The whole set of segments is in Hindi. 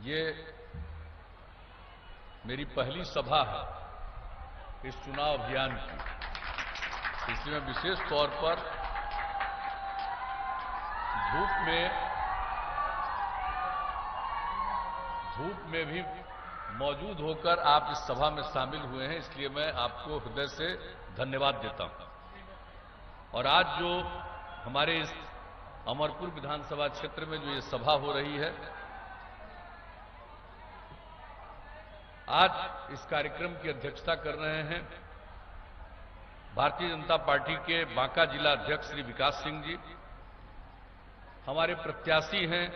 ये मेरी पहली सभा है इस चुनाव अभियान की, इसलिए मैं विशेष तौर पर धूप में भी मौजूद होकर आप इस सभा में शामिल हुए हैं, इसलिए मैं आपको हृदय से धन्यवाद देता हूं। और आज जो हमारे इस अमरपुर विधानसभा क्षेत्र में जो ये सभा हो रही है, आज इस कार्यक्रम की अध्यक्षता कर रहे हैं भारतीय जनता पार्टी के बांका जिला अध्यक्ष श्री विकास सिंह जी। हमारे प्रत्याशी हैं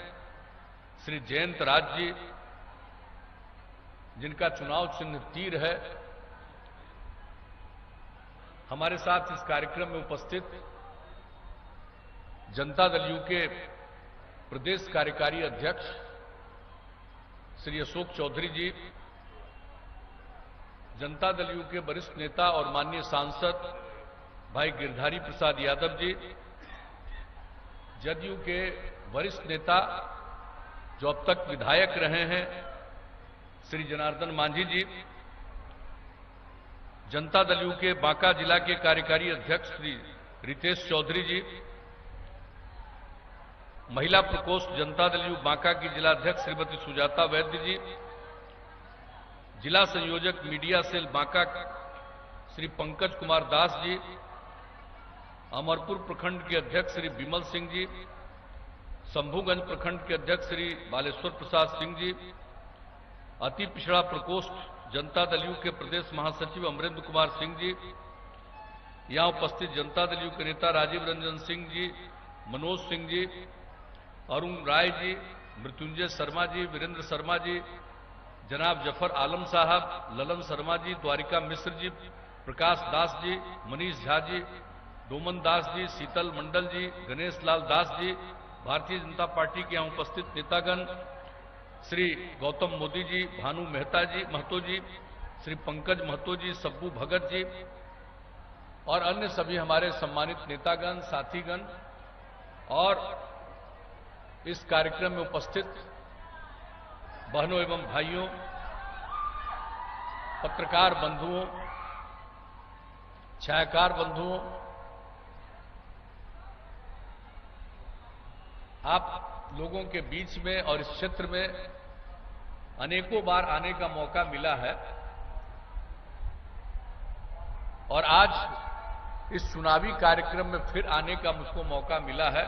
श्री जयंत राज जी, जिनका चुनाव चिन्ह तीर है। हमारे साथ इस कार्यक्रम में उपस्थित जनता दल यू के प्रदेश कार्यकारी अध्यक्ष श्री अशोक चौधरी जी, जनता दल यू के वरिष्ठ नेता और माननीय सांसद भाई गिरधारी प्रसाद यादव जी, जदयू के वरिष्ठ नेता जो अब तक विधायक रहे हैं श्री जनार्दन मांझी जी, जनता दल यू के बांका जिला के कार्यकारी अध्यक्ष श्री रितेश चौधरी जी, महिला प्रकोष्ठ जनता दल यू बांका की जिला अध्यक्ष श्रीमती सुजाता वैद्य जी, जिला संयोजक मीडिया सेल बांका श्री पंकज कुमार दास जी, अमरपुर प्रखंड के अध्यक्ष श्री विमल सिंह जी, शंभूगंज प्रखंड के अध्यक्ष श्री बालेश्वर प्रसाद सिंह जी, अति पिछड़ा प्रकोष्ठ जनता दल यू के प्रदेश महासचिव अमरेंद्र कुमार सिंह जी, यहां उपस्थित जनता दल यू के नेता राजीव रंजन सिंह जी, मनोज सिंह जी, अरुण राय जी, मृत्युंजय शर्मा जी, वीरेंद्र शर्मा जी, जनाब जफर आलम साहब, ललन शर्मा जी, द्वारिका मिश्र जी, प्रकाश दास जी, मनीष झा जी, डोमन दास जी, शीतल मंडल जी, गणेश लाल दास जी, भारतीय जनता पार्टी के यहां उपस्थित नेतागण श्री गौतम मोदी जी, भानु मेहता जी महतो जी, श्री पंकज महतो जी, सब्बू भगत जी और अन्य सभी हमारे सम्मानित नेतागण, साथीगण और इस कार्यक्रम में उपस्थित बहनों एवं भाइयों, पत्रकार बंधुओं, छायाकार बंधुओं, आप लोगों के बीच में और इस क्षेत्र में अनेकों बार आने का मौका मिला है और आज इस चुनावी कार्यक्रम में फिर आने का मुझको मौका मिला है।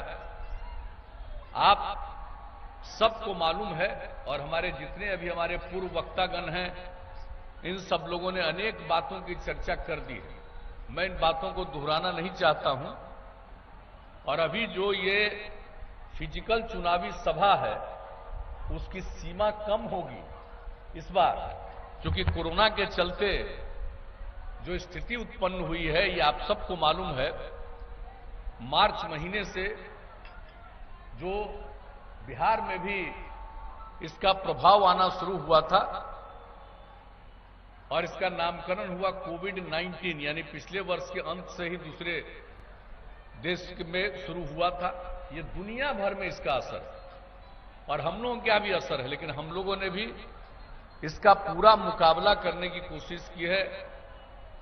आप सबको मालूम है और हमारे जितने अभी हमारे पूर्व वक्तागण हैं, इन सब लोगों ने अनेक बातों की चर्चा कर दी है। मैं इन बातों को दोहराना नहीं चाहता हूं। और अभी जो ये फिजिकल चुनावी सभा है, उसकी सीमा कम होगी इस बार, क्योंकि कोरोना के चलते जो स्थिति उत्पन्न हुई है ये आप सबको मालूम है। मार्च महीने से जो बिहार में भी इसका प्रभाव आना शुरू हुआ था और इसका नामकरण हुआ कोविड-19, यानी पिछले वर्ष के अंत से ही दूसरे देश में शुरू हुआ था। ये दुनिया भर में इसका असर और हम लोगों का भी असर है, लेकिन हम लोगों ने भी इसका पूरा मुकाबला करने की कोशिश की है,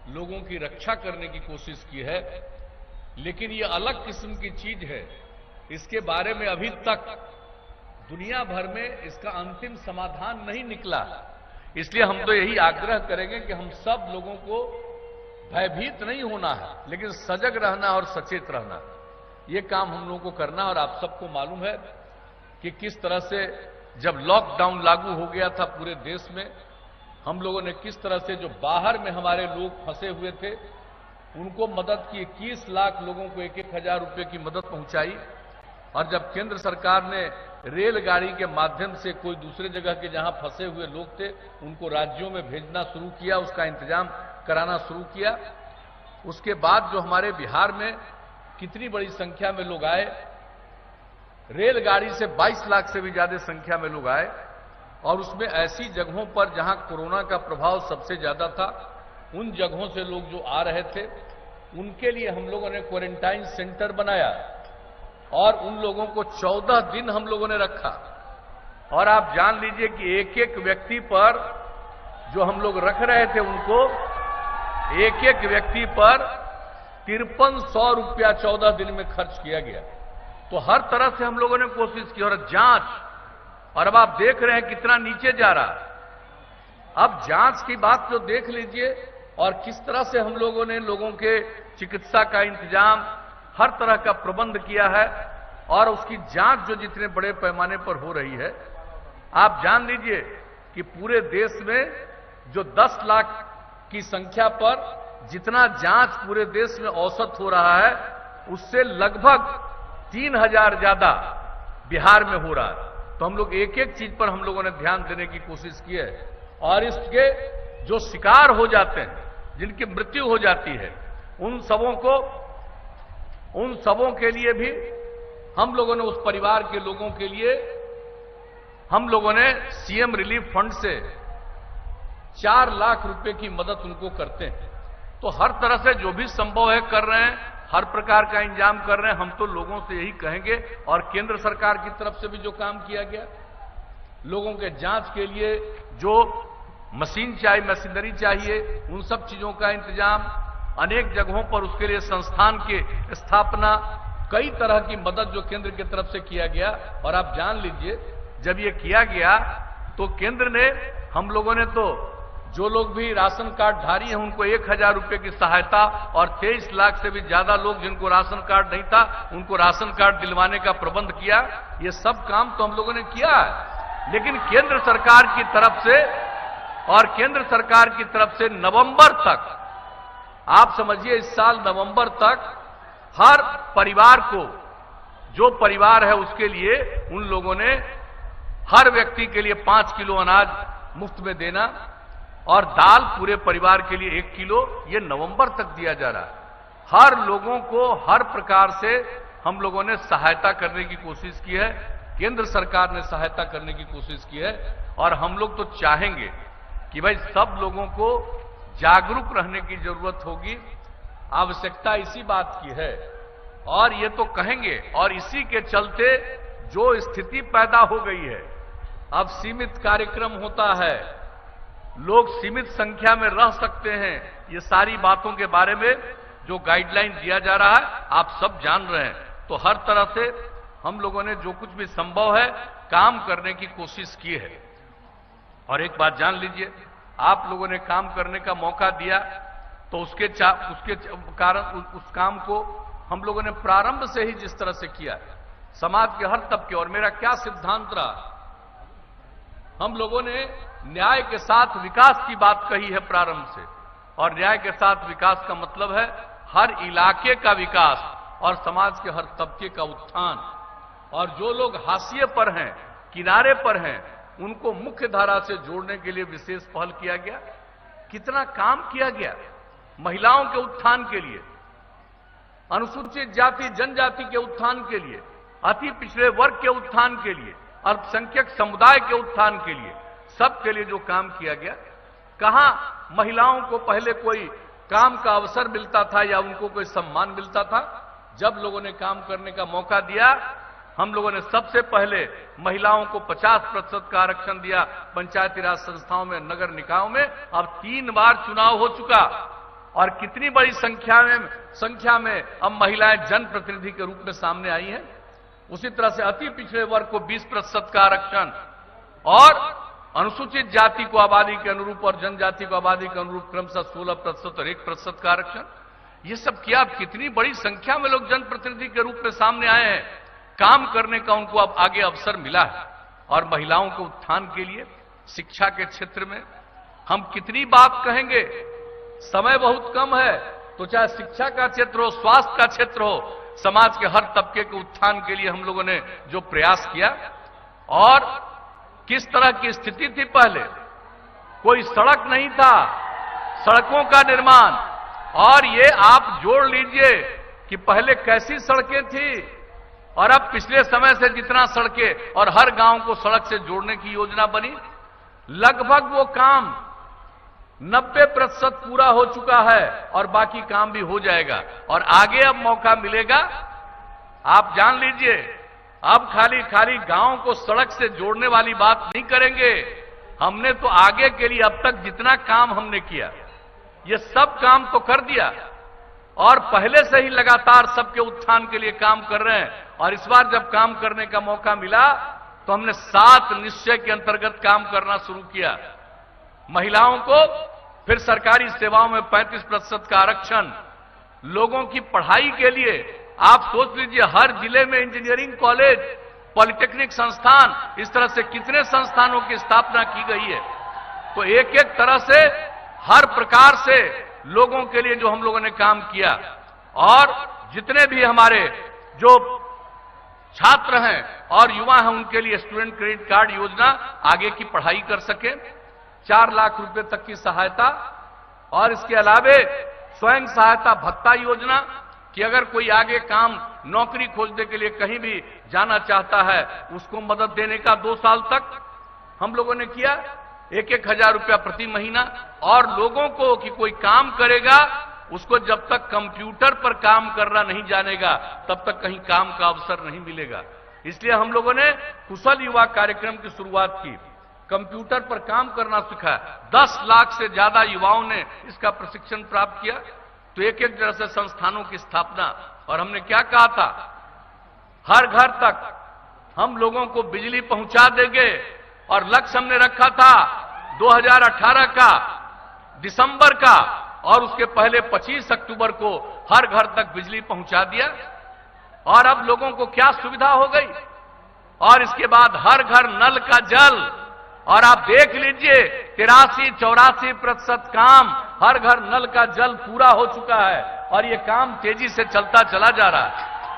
लोगों की रक्षा करने की कोशिश की है। लेकिन ये अलग किस्म की चीज है, इसके बारे में अभी तक दुनिया भर में इसका अंतिम समाधान नहीं निकला। इसलिए हम तो यही आग्रह करेंगे कि हम सब लोगों को भयभीत नहीं होना है, लेकिन सजग रहना और सचेत रहना, ये काम हम लोगों को करना। और आप सबको मालूम है कि किस तरह से जब लॉकडाउन लागू हो गया था पूरे देश में, हम लोगों ने किस तरह से जो बाहर में हमारे लोग फंसे हुए थे उनको मदद की। 21 लाख लोगों को 1-1 हजार रुपए की मदद पहुंचाई। और जब केंद्र सरकार ने रेलगाड़ी के माध्यम से कोई दूसरे जगह के जहां फंसे हुए लोग थे उनको राज्यों में भेजना शुरू किया, उसका इंतजाम कराना शुरू किया, उसके बाद जो हमारे बिहार में कितनी बड़ी संख्या में लोग आए, रेलगाड़ी से 22 लाख से भी ज्यादा संख्या में लोग आए। और उसमें ऐसी जगहों पर जहां कोरोना का प्रभाव सबसे ज्यादा था, उन जगहों से लोग जो आ रहे थे उनके लिए हम लोगों ने क्वारंटाइन सेंटर बनाया और उन लोगों को 14 दिन हम लोगों ने रखा। और आप जान लीजिए कि एक एक व्यक्ति पर जो हम लोग रख रहे थे उनको एक एक व्यक्ति पर 5300 रुपया 14 दिन में खर्च किया गया। तो हर तरह से हम लोगों ने कोशिश की और जांच, और अब आप देख रहे हैं कितना नीचे जा रहा है। अब जांच की बात जो देख लीजिए और किस तरह से हम लोगों ने लोगों के चिकित्सा का इंतजाम, हर तरह का प्रबंध किया है और उसकी जांच जो जितने बड़े पैमाने पर हो रही है। आप जान लीजिए कि पूरे देश में जो 10 लाख की संख्या पर जितना जांच पूरे देश में औसत हो रहा है, उससे लगभग 3000 ज्यादा बिहार में हो रहा है। तो हम लोग एक एक चीज पर हम लोगों ने ध्यान देने की कोशिश की है और इसके जो शिकार हो जाते हैं, जिनकी मृत्यु हो जाती है, उन सबों के लिए भी हम लोगों ने, उस परिवार के लोगों के लिए हम लोगों ने सीएम रिलीफ फंड से 4 लाख रुपए की मदद उनको करते हैं। तो हर तरह से जो भी संभव है कर रहे हैं, हर प्रकार का इंतजाम कर रहे हैं। हम तो लोगों से यही कहेंगे, और केंद्र सरकार की तरफ से भी जो काम किया गया, लोगों के जांच के लिए जो मशीनरी चाहिए, उन सब चीजों का इंतजाम, अनेक जगहों पर उसके लिए संस्थान की स्थापना, कई तरह की मदद जो केंद्र की तरफ से किया गया। और आप जान लीजिए जब ये किया गया तो केंद्र ने, हम लोगों ने तो जो लोग भी राशन कार्ड धारी हैं उनको 1000 रुपए की सहायता, और 23 लाख से भी ज्यादा लोग जिनको राशन कार्ड नहीं था उनको राशन कार्ड दिलवाने का प्रबंध किया। ये सब काम तो हम लोगों ने किया है। लेकिन केंद्र सरकार की तरफ से नवंबर तक, आप समझिए इस साल नवंबर तक हर परिवार को, जो परिवार है उसके लिए उन लोगों ने हर व्यक्ति के लिए 5 किलो अनाज मुफ्त में देना, और दाल पूरे परिवार के लिए 1 किलो, ये नवंबर तक दिया जा रहा है। हर लोगों को हर प्रकार से हम लोगों ने सहायता करने की कोशिश की है, केंद्र सरकार ने सहायता करने की कोशिश की है। और हम लोग तो चाहेंगे कि भाई सब लोगों को जागरूक रहने की जरूरत होगी, आवश्यकता इसी बात की है। और ये तो कहेंगे, और इसी के चलते जो स्थिति पैदा हो गई है, अब सीमित कार्यक्रम होता है, लोग सीमित संख्या में रह सकते हैं, ये सारी बातों के बारे में जो गाइडलाइन दिया जा रहा है आप सब जान रहे हैं। तो हर तरह से हम लोगों ने जो कुछ भी संभव है काम करने की कोशिश की है। और एक बात जान लीजिए, आप लोगों ने काम करने का मौका दिया तो उसके कारण उस काम को हम लोगों ने प्रारंभ से ही जिस तरह से किया, समाज के हर तबके, और मेरा क्या सिद्धांत रहा, हम लोगों ने न्याय के साथ विकास की बात कही है प्रारंभ से। और न्याय के साथ विकास का मतलब है हर इलाके का विकास और समाज के हर तबके का उत्थान। और जो लोग हाशिए पर हैं, किनारे पर हैं, उनको मुख्य धारा से जोड़ने के लिए विशेष पहल किया गया। कितना काम किया गया महिलाओं के उत्थान के लिए, अनुसूचित जाति जनजाति के उत्थान के लिए, अति पिछड़े वर्ग के उत्थान के लिए, अल्पसंख्यक समुदाय के उत्थान के लिए, सबके लिए जो काम किया गया। कहां महिलाओं को पहले कोई काम का अवसर मिलता था या उनको कोई सम्मान मिलता था? जब लोगों ने काम करने का मौका दिया, हम लोगों ने सबसे पहले महिलाओं को 50% का आरक्षण दिया पंचायती राज संस्थाओं में, नगर निकायों में। अब 3 बार चुनाव हो चुका और कितनी बड़ी संख्या में अब महिलाएं जनप्रतिनिधि के रूप में सामने आई हैं। उसी तरह से अति पिछड़े वर्ग को 20% का आरक्षण और अनुसूचित जाति को आबादी के अनुरूप और जनजाति को आबादी के अनुरूप क्रमशः 16% और 1% का आरक्षण, ये सब किया। अब कितनी बड़ी संख्या में लोग जनप्रतिनिधि के रूप में सामने आए हैं, काम करने का उनको अब आगे अवसर मिला है। और महिलाओं के उत्थान के लिए शिक्षा के क्षेत्र में हम कितनी बात कहेंगे, समय बहुत कम है, तो चाहे शिक्षा का क्षेत्र हो, स्वास्थ्य का क्षेत्र हो, समाज के हर तबके के उत्थान के लिए हम लोगों ने जो प्रयास किया। और किस तरह की स्थिति थी पहले, कोई सड़क नहीं था, सड़कों का निर्माण। और ये आप जोड़ लीजिए कि पहले कैसी सड़कें थी और अब पिछले समय से जितना सड़कें और हर गांव को सड़क से जोड़ने की योजना बनी, लगभग वो काम 90% पूरा हो चुका है और बाकी काम भी हो जाएगा और आगे अब मौका मिलेगा। आप जान लीजिए, अब खाली खाली गांव को सड़क से जोड़ने वाली बात नहीं करेंगे। हमने तो आगे के लिए अब तक जितना काम हमने किया, ये सब काम तो कर दिया और पहले से ही लगातार सबके उत्थान के लिए काम कर रहे हैं। और इस बार जब काम करने का मौका मिला तो हमने 7 निश्चय के अंतर्गत काम करना शुरू किया। महिलाओं को फिर सरकारी सेवाओं में 35% का आरक्षण, लोगों की पढ़ाई के लिए आप सोच लीजिए हर जिले में इंजीनियरिंग कॉलेज, पॉलिटेक्निक संस्थान, इस तरह से कितने संस्थानों की स्थापना की गई है। तो एक एक तरह से हर प्रकार से लोगों के लिए जो हम लोगों ने काम किया, और जितने भी हमारे जो छात्र हैं और युवा हैं उनके लिए स्टूडेंट क्रेडिट कार्ड योजना, आगे की पढ़ाई कर सके, 4 लाख रुपए तक की सहायता, और इसके अलावे स्वयं सहायता भत्ता योजना कि अगर कोई आगे काम नौकरी खोजने के लिए कहीं भी जाना चाहता है उसको मदद देने का 2 साल तक हम लोगों ने किया, 1-1 हजार रुपया प्रति महीना। और लोगों को कि कोई काम करेगा उसको जब तक कंप्यूटर पर काम करना नहीं जानेगा तब तक कहीं काम का अवसर नहीं मिलेगा। इसलिए हम लोगों ने कुशल युवा कार्यक्रम की शुरुआत की, कंप्यूटर पर काम करना सिखाया। 10 लाख से ज्यादा युवाओं ने इसका प्रशिक्षण प्राप्त किया। तो एक एक तरह से संस्थानों की स्थापना, और हमने क्या कहा था, हर घर तक हम लोगों को बिजली पहुंचा देंगे। और लक्ष्य हमने रखा था 2018 का दिसंबर का, और उसके पहले 25 अक्टूबर को हर घर तक बिजली पहुंचा दिया। और अब लोगों को क्या सुविधा हो गई, और इसके बाद हर घर नल का जल, और आप देख लीजिए 83-84% काम हर घर नल का जल पूरा हो चुका है, और ये काम तेजी से चलता चला जा रहा है।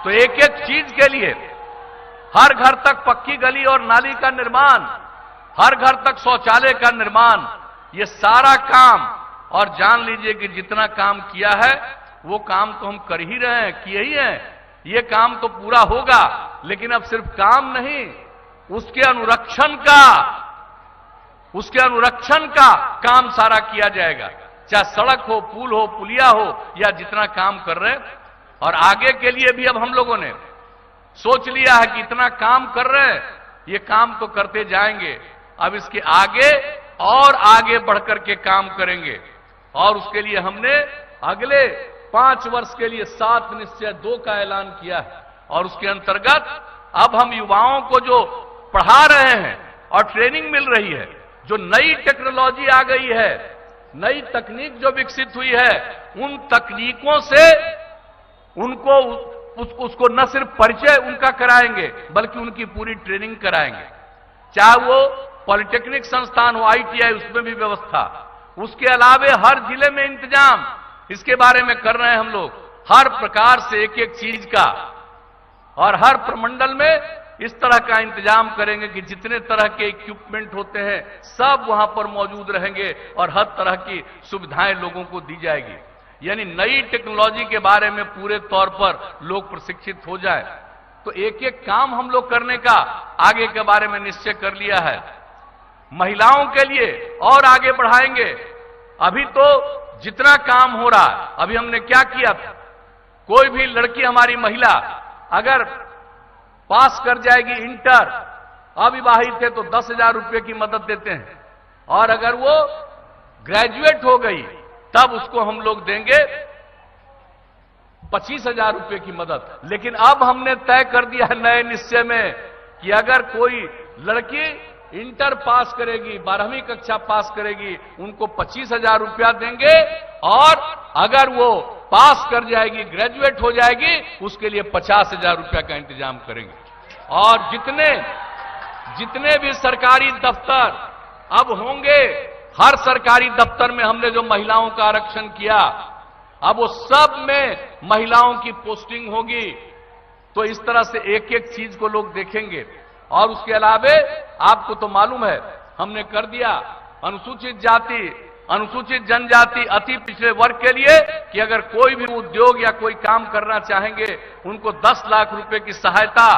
तो एक एक चीज के लिए हर घर तक पक्की गली और नाली का निर्माण, हर घर तक शौचालय का निर्माण, ये सारा काम, और जान लीजिए कि जितना काम किया है वो काम तो हम कर ही रहे हैं, किए ही हैं। ये काम तो पूरा होगा, लेकिन अब सिर्फ काम नहीं, उसके अनुरक्षण का काम सारा किया जाएगा, चाहे सड़क हो, पुल हो, पुलिया हो, या जितना काम कर रहे हैं। और आगे के लिए भी अब हम लोगों ने सोच लिया है कि इतना काम कर रहे हैं, ये काम तो करते जाएंगे, अब इसके आगे और आगे बढ़कर के काम करेंगे। और उसके लिए हमने अगले 5 वर्ष के लिए 7 निश्चय 2 का ऐलान किया है। और उसके अंतर्गत अब हम युवाओं को जो पढ़ा रहे हैं और ट्रेनिंग मिल रही है, जो नई टेक्नोलॉजी आ गई है, नई तकनीक जो विकसित हुई है, उन तकनीकों से उनको उसको न सिर्फ परिचय उनका कराएंगे बल्कि उनकी पूरी ट्रेनिंग कराएंगे। चाहे वो पॉलिटेक्निक संस्थान हो, ITI, उसमें भी व्यवस्था, उसके अलावे हर जिले में इंतजाम इसके बारे में कर रहे हैं हम लोग, हर प्रकार से एक एक चीज का, और हर प्रमंडल में इस तरह का इंतजाम करेंगे कि जितने तरह के इक्विपमेंट होते हैं सब वहां पर मौजूद रहेंगे और हर तरह की सुविधाएं लोगों को दी जाएगी। यानी नई टेक्नोलॉजी के बारे में पूरे तौर पर लोग प्रशिक्षित हो जाए। तो एक एक काम हम लोग करने का आगे के बारे में निश्चय कर लिया है। महिलाओं के लिए और आगे बढ़ाएंगे। अभी तो जितना काम हो रहा है, अभी हमने क्या किया था, कोई भी लड़की हमारी महिला अगर पास कर जाएगी इंटर, अविवाहित है तो 10,000 रुपये की मदद देते हैं, और अगर वो ग्रेजुएट हो गई तब उसको हम लोग देंगे 25,000 रुपये की मदद। लेकिन अब हमने तय कर दिया है नए निश्चय में कि अगर कोई लड़की इंटर पास करेगी, 12वीं कक्षा पास करेगी, उनको 25,000 रुपया देंगे, और अगर वो पास कर जाएगी, ग्रेजुएट हो जाएगी, उसके लिए 50,000 रुपया का इंतजाम करेंगे। और जितने भी सरकारी दफ्तर अब होंगे, हर सरकारी दफ्तर में हमने जो महिलाओं का आरक्षण किया, अब वो सब में महिलाओं की पोस्टिंग होगी। तो इस तरह से एक एक चीज को लोग देखेंगे। और उसके अलावे आपको तो मालूम है, हमने कर दिया अनुसूचित जाति, अनुसूचित जनजाति, अति पिछड़े वर्ग के लिए कि अगर कोई भी उद्योग या कोई काम करना चाहेंगे उनको 10 लाख रुपए की सहायता,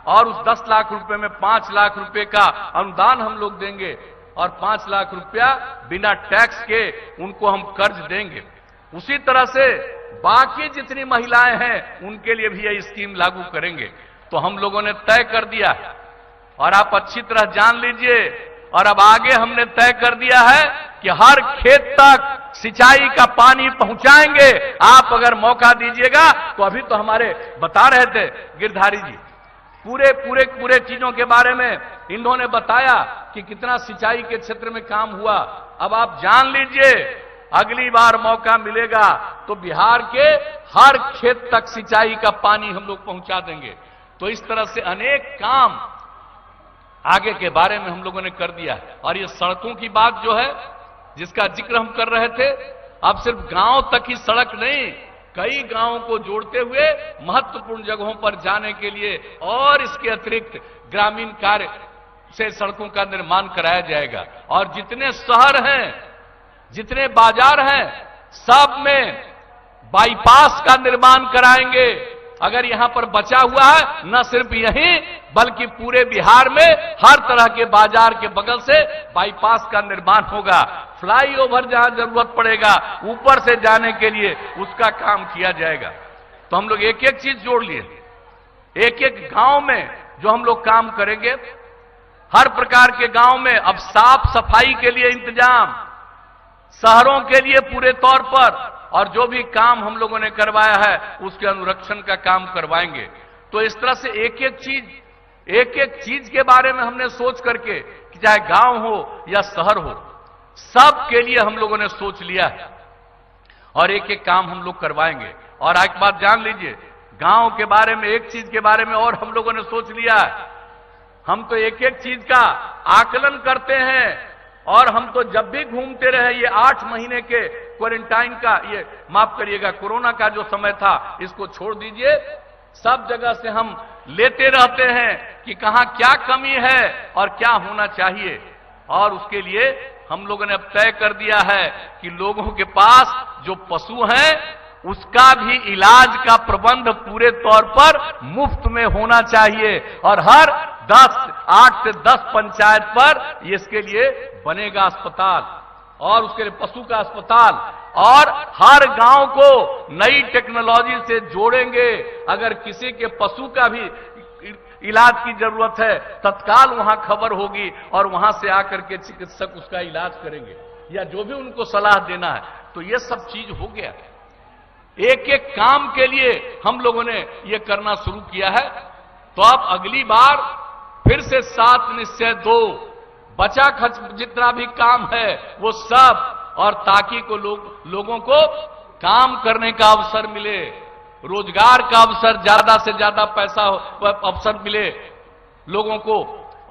और उस 10 लाख रुपए में 5 लाख रुपए का अनुदान हम लोग देंगे, और 5 लाख रुपया बिना टैक्स के उनको हम कर्ज देंगे। उसी तरह से बाकी जितनी महिलाएं हैं उनके लिए भी यह स्कीम लागू करेंगे। तो हम लोगों ने तय कर दिया है और आप अच्छी तरह जान लीजिए। और अब आगे हमने तय कर दिया है कि हर खेत तक सिंचाई का पानी पहुंचाएंगे। आप अगर मौका दीजिएगा तो अभी तो हमारे बता रहे थे गिरधारी जी पूरे चीजों के बारे में इन्होंने बताया कि कितना सिंचाई के क्षेत्र में काम हुआ। अब आप जान लीजिए अगली बार मौका मिलेगा तो बिहार के हर खेत तक सिंचाई का पानी हम लोग पहुंचा देंगे। तो इस तरह से अनेक काम आगे के बारे में हम लोगों ने कर दिया है। और ये सड़कों की बात जो है जिसका जिक्र हम कर रहे थे, अब सिर्फ गांव तक ही सड़क नहीं, कई गांवों को जोड़ते हुए महत्वपूर्ण जगहों पर जाने के लिए और इसके अतिरिक्त ग्रामीण कार्य से सड़कों का निर्माण कराया जाएगा। और जितने शहर हैं, जितने बाजार हैं, सब में बाईपास का निर्माण कराएंगे। अगर यहां पर बचा हुआ है, न सिर्फ यहीं बल्कि पूरे बिहार में हर तरह के बाजार के बगल से बाईपास का निर्माण होगा। फ्लाईओवर जहां जरूरत पड़ेगा ऊपर से जाने के लिए उसका काम किया जाएगा। तो हम लोग एक एक चीज जोड़ लिए, एक एक गांव में जो हम लोग काम करेंगे, हर प्रकार के गांव में अब साफ सफाई के लिए इंतजाम, शहरों के लिए पूरे तौर पर, और जो भी काम हम लोगों ने करवाया है उसके अनुरक्षण का काम करवाएंगे। तो इस तरह से एक एक चीज के बारे में हमने सोच करके कि चाहे गांव हो या शहर हो, सब के लिए हम लोगों ने सोच लिया है और एक एक काम हम लोग करवाएंगे। और एक बात जान लीजिए, गांव के बारे में एक चीज के बारे में और हम लोगों ने सोच लिया है। हम तो एक एक चीज का आकलन करते हैं और हम तो जब भी घूमते रहे, ये 8 महीने के क्वारंटाइन का, ये माफ करिएगा कोरोना का जो समय था, इसको छोड़ दीजिए, सब जगह से हम लेते रहते हैं कि कहां क्या कमी है और क्या होना चाहिए। और उसके लिए हम लोगों ने अब तय कर दिया है कि लोगों के पास जो पशु हैं उसका भी इलाज का प्रबंध पूरे तौर पर मुफ्त में होना चाहिए। और हर 8 से 10 पंचायत पर इसके लिए बनेगा अस्पताल और उसके लिए पशु का अस्पताल। और हर गांव को नई टेक्नोलॉजी से जोड़ेंगे। अगर किसी के पशु का भी इलाज की जरूरत है, तत्काल वहां खबर होगी और वहां से आकर के चिकित्सक उसका इलाज करेंगे या जो भी उनको सलाह देना है। तो ये सब चीज हो गया। एक एक काम के लिए हम लोगों ने ये करना शुरू किया है। तो अब अगली बार फिर से 7 निश्चय 2 बचा खर्च जितना भी काम है वो सब, और ताकि को लोगों को काम करने का अवसर मिले, रोजगार का अवसर, ज्यादा से ज्यादा पैसा अवसर मिले लोगों को।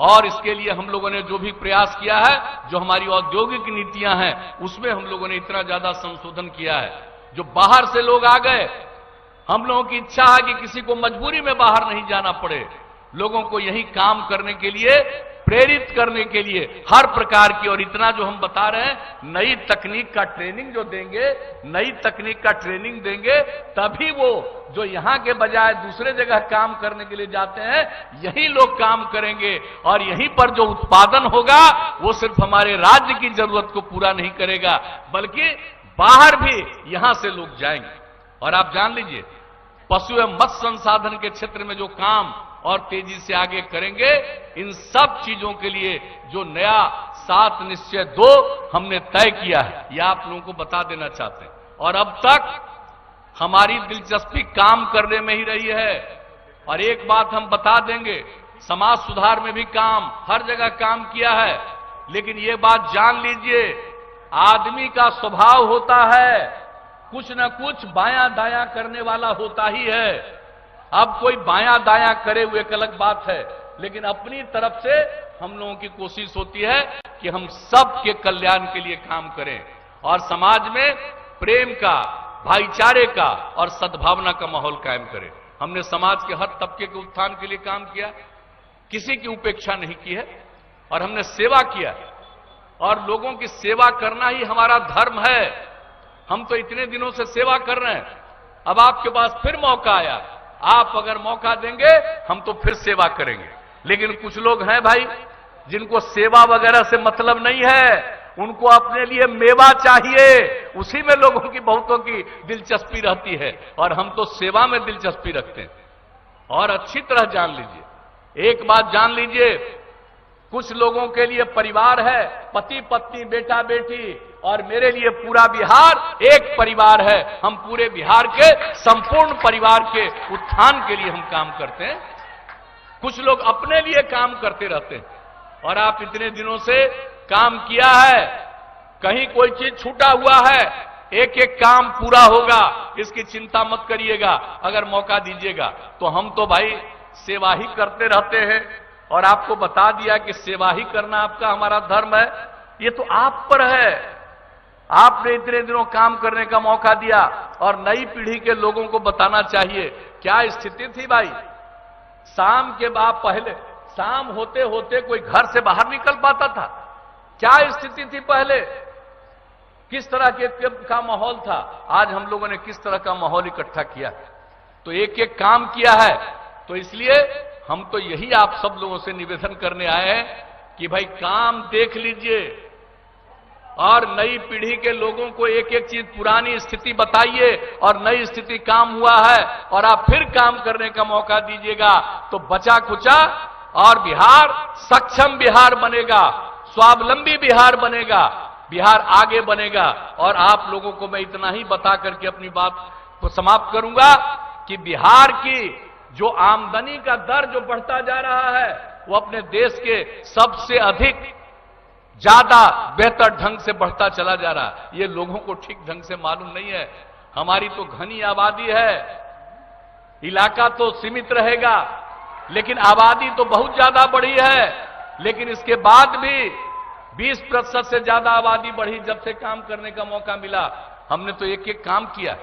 और इसके लिए हम लोगों ने जो भी प्रयास किया है, जो हमारी औद्योगिक नीतियां हैं, उसमें हम लोगों ने इतना ज्यादा संशोधन किया है। जो बाहर से लोग आ गए, हम लोगों की इच्छा है कि किसी को मजबूरी में बाहर नहीं जाना पड़े, लोगों को यही काम करने के लिए प्रेरित करने के लिए हर प्रकार की। और इतना जो हम बता रहे हैं, नई तकनीक का ट्रेनिंग जो देंगे, नई तकनीक का ट्रेनिंग देंगे, तभी वो जो यहां के बजाय दूसरे जगह काम करने के लिए जाते हैं, यही लोग काम करेंगे। और यहीं पर जो उत्पादन होगा वो सिर्फ हमारे राज्य की जरूरत को पूरा नहीं करेगा, बल्कि बाहर भी यहां से लोग जाएंगे। और आप जान लीजिए, पशु एवं मत्स्य संसाधन के क्षेत्र में जो काम और तेजी से आगे करेंगे, इन सब चीजों के लिए जो नया 7 निश्चय 2 हमने तय किया है, यह आप लोगों को बता देना चाहते हैं। और अब तक हमारी दिलचस्पी काम करने में ही रही है। और एक बात हम बता देंगे, समाज सुधार में भी काम, हर जगह काम किया है। लेकिन ये बात जान लीजिए, आदमी का स्वभाव होता है कुछ न कुछ बायां दायां करने वाला होता ही है। अब कोई बायां दायां करे हुए एक अलग बात है, लेकिन अपनी तरफ से हम लोगों की कोशिश होती है कि हम सबके कल्याण के लिए काम करें और समाज में प्रेम का, भाईचारे का और सद्भावना का माहौल कायम करें। हमने समाज के हर तबके के उत्थान के लिए काम किया, किसी की उपेक्षा नहीं की है, और हमने सेवा किया। और लोगों की सेवा करना ही हमारा धर्म है। हम तो इतने दिनों से सेवा कर रहे हैं, अब आपके पास फिर मौका आया, आप अगर मौका देंगे हम तो फिर सेवा करेंगे। लेकिन कुछ लोग हैं भाई, जिनको सेवा वगैरह से मतलब नहीं है, उनको अपने लिए मेवा चाहिए, उसी में लोगों की, बहुतों की दिलचस्पी रहती है। और हम तो सेवा में दिलचस्पी रखते हैं। और अच्छी तरह जान लीजिए, एक बात जान लीजिए, कुछ लोगों के लिए परिवार है पति पत्नी बेटा बेटी, और मेरे लिए पूरा बिहार एक परिवार है। हम पूरे बिहार के संपूर्ण परिवार के उत्थान के लिए हम काम करते हैं। कुछ लोग अपने लिए काम करते रहते हैं, और आप इतने दिनों से काम किया है, कहीं कोई चीज छूटा हुआ है, एक एक काम पूरा होगा, इसकी चिंता मत करिएगा। अगर मौका दीजिएगा तो हम तो भाई सेवा ही करते रहते हैं, और आपको बता दिया कि सेवा ही करना आपका हमारा धर्म है। ये तो आप पर है, आपने इतने दिनों काम करने का मौका दिया, और नई पीढ़ी के लोगों को बताना चाहिए क्या स्थिति थी भाई। शाम के बाद पहले, शाम होते होते कोई घर से बाहर निकल पाता था? क्या स्थिति थी पहले? किस तरह का माहौल था? आज हम लोगों ने किस तरह का माहौल इकट्ठा किया, तो एक एक काम किया है। तो इसलिए हम तो यही आप सब लोगों से निवेदन करने आए हैं कि भाई काम देख लीजिए, और नई पीढ़ी के लोगों को एक एक चीज पुरानी स्थिति बताइए, और नई स्थिति काम हुआ है और आप फिर काम करने का मौका दीजिएगा, तो बचा कुचा और बिहार सक्षम बिहार बनेगा, स्वावलंबी बिहार बनेगा, बिहार आगे बनेगा। और आप लोगों को मैं इतना ही बता करके अपनी बात को समाप्त करूंगा कि बिहार की जो आमदनी का दर जो बढ़ता जा रहा है, वो अपने देश के सबसे अधिक ज्यादा बेहतर ढंग से बढ़ता चला जा रहा है। ये लोगों को ठीक ढंग से मालूम नहीं है। हमारी तो घनी आबादी है, इलाका तो सीमित रहेगा, लेकिन आबादी तो बहुत ज्यादा बढ़ी है। लेकिन इसके बाद भी 20% से ज्यादा आबादी बढ़ी जब से काम करने का मौका मिला। हमने तो एक एक काम किया।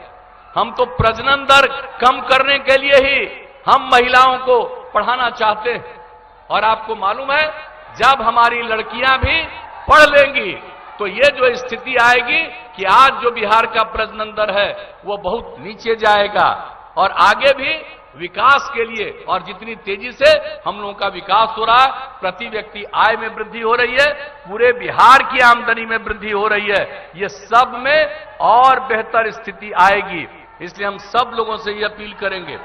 हम तो प्रजनन दर कम करने के लिए ही हम महिलाओं को पढ़ाना चाहते हैं। और आपको मालूम है, जब हमारी लड़कियां भी पढ़ लेंगी तो ये जो स्थिति आएगी कि आज जो बिहार का प्रजनन दर है वो बहुत नीचे जाएगा, और आगे भी विकास के लिए, और जितनी तेजी से हम लोगों का विकास हो रहा है, प्रति व्यक्ति आय में वृद्धि हो रही है, पूरे बिहार की आमदनी में वृद्धि हो रही है, ये सब में और बेहतर स्थिति आएगी। इसलिए हम सब लोगों से ये अपील करेंगे,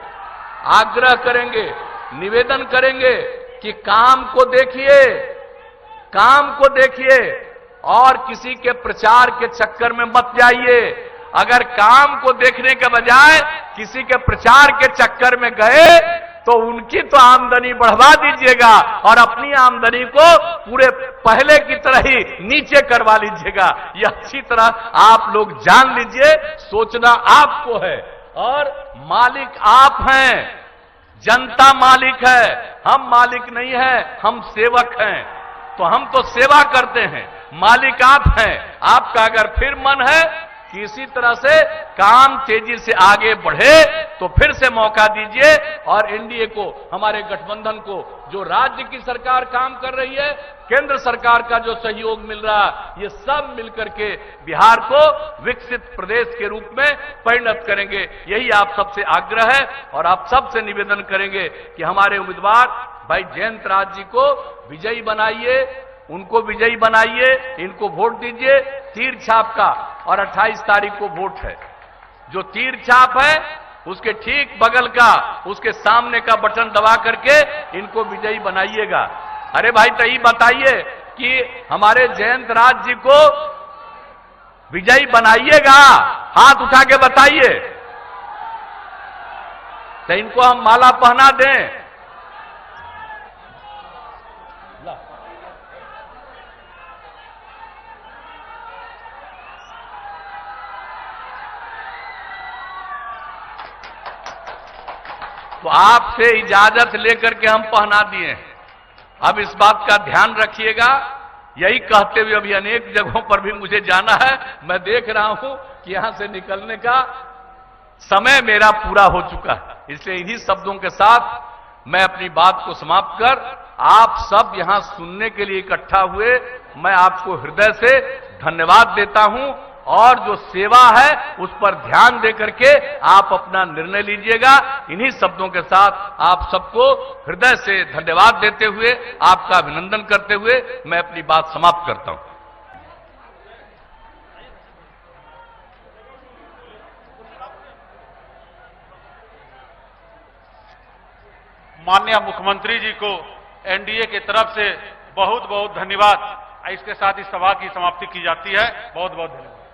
आग्रह करेंगे, निवेदन करेंगे कि काम को देखिए, काम को देखिए, और किसी के प्रचार के चक्कर में मत जाइए। अगर काम को देखने के बजाय किसी के प्रचार के चक्कर में गए तो उनकी तो आमदनी बढ़वा दीजिएगा, और अपनी आमदनी को पूरे पहले की तरह ही नीचे करवा लीजिएगा। यह अच्छी तरह आप लोग जान लीजिए। सोचना आपको है, और मालिक आप हैं, जनता मालिक है, हम मालिक नहीं है, हम सेवक हैं। तो हम तो सेवा करते हैं, मालिक आप हैं। आपका अगर फिर मन है कि इसी तरह से काम तेजी से आगे बढ़े तो फिर से मौका दीजिए, और एनडीए को, हमारे गठबंधन को, जो राज्य की सरकार काम कर रही है, केंद्र सरकार का जो सहयोग मिल रहा है, ये सब मिलकर के बिहार को विकसित प्रदेश के रूप में परिणत करेंगे। यही आप सबसे आग्रह है, और आप सबसे निवेदन करेंगे कि हमारे उम्मीदवार भाई जयंत राज जी को विजयी बनाइए, उनको विजयी बनाइए, इनको वोट दीजिए। तीर छाप का, और 28 तारीख को वोट है। जो तीर छाप है उसके ठीक बगल का, उसके सामने का बटन दबा करके इनको विजयी बनाइएगा। अरे भाई तो ये बताइए कि हमारे जयंत राज जी को विजयी बनाइएगा, हाथ उठा के बताइए, तो इनको हम माला पहना दें। तो आपसे इजाजत लेकर के हम पहना दिए हैं। अब इस बात का ध्यान रखिएगा। यही कहते हुए अभी अनेक जगहों पर भी मुझे जाना है। मैं देख रहा हूं कि यहां से निकलने का समय मेरा पूरा हो चुका है। इसलिए इन्हीं शब्दों के साथ मैं अपनी बात को समाप्त कर, आप सब यहां सुनने के लिए इकट्ठा हुए, मैं आपको हृदय से धन्यवाद देता हूं। और जो सेवा है उस पर ध्यान देकर के आप अपना निर्णय लीजिएगा। इन्हीं शब्दों के साथ आप सबको हृदय से धन्यवाद देते हुए, आपका अभिनंदन करते हुए मैं अपनी बात समाप्त करता हूं। माननीय मुख्यमंत्री जी को एनडीए की तरफ से बहुत बहुत धन्यवाद। इसके साथ इस सभा की समाप्ति की जाती है। बहुत बहुत धन्यवाद।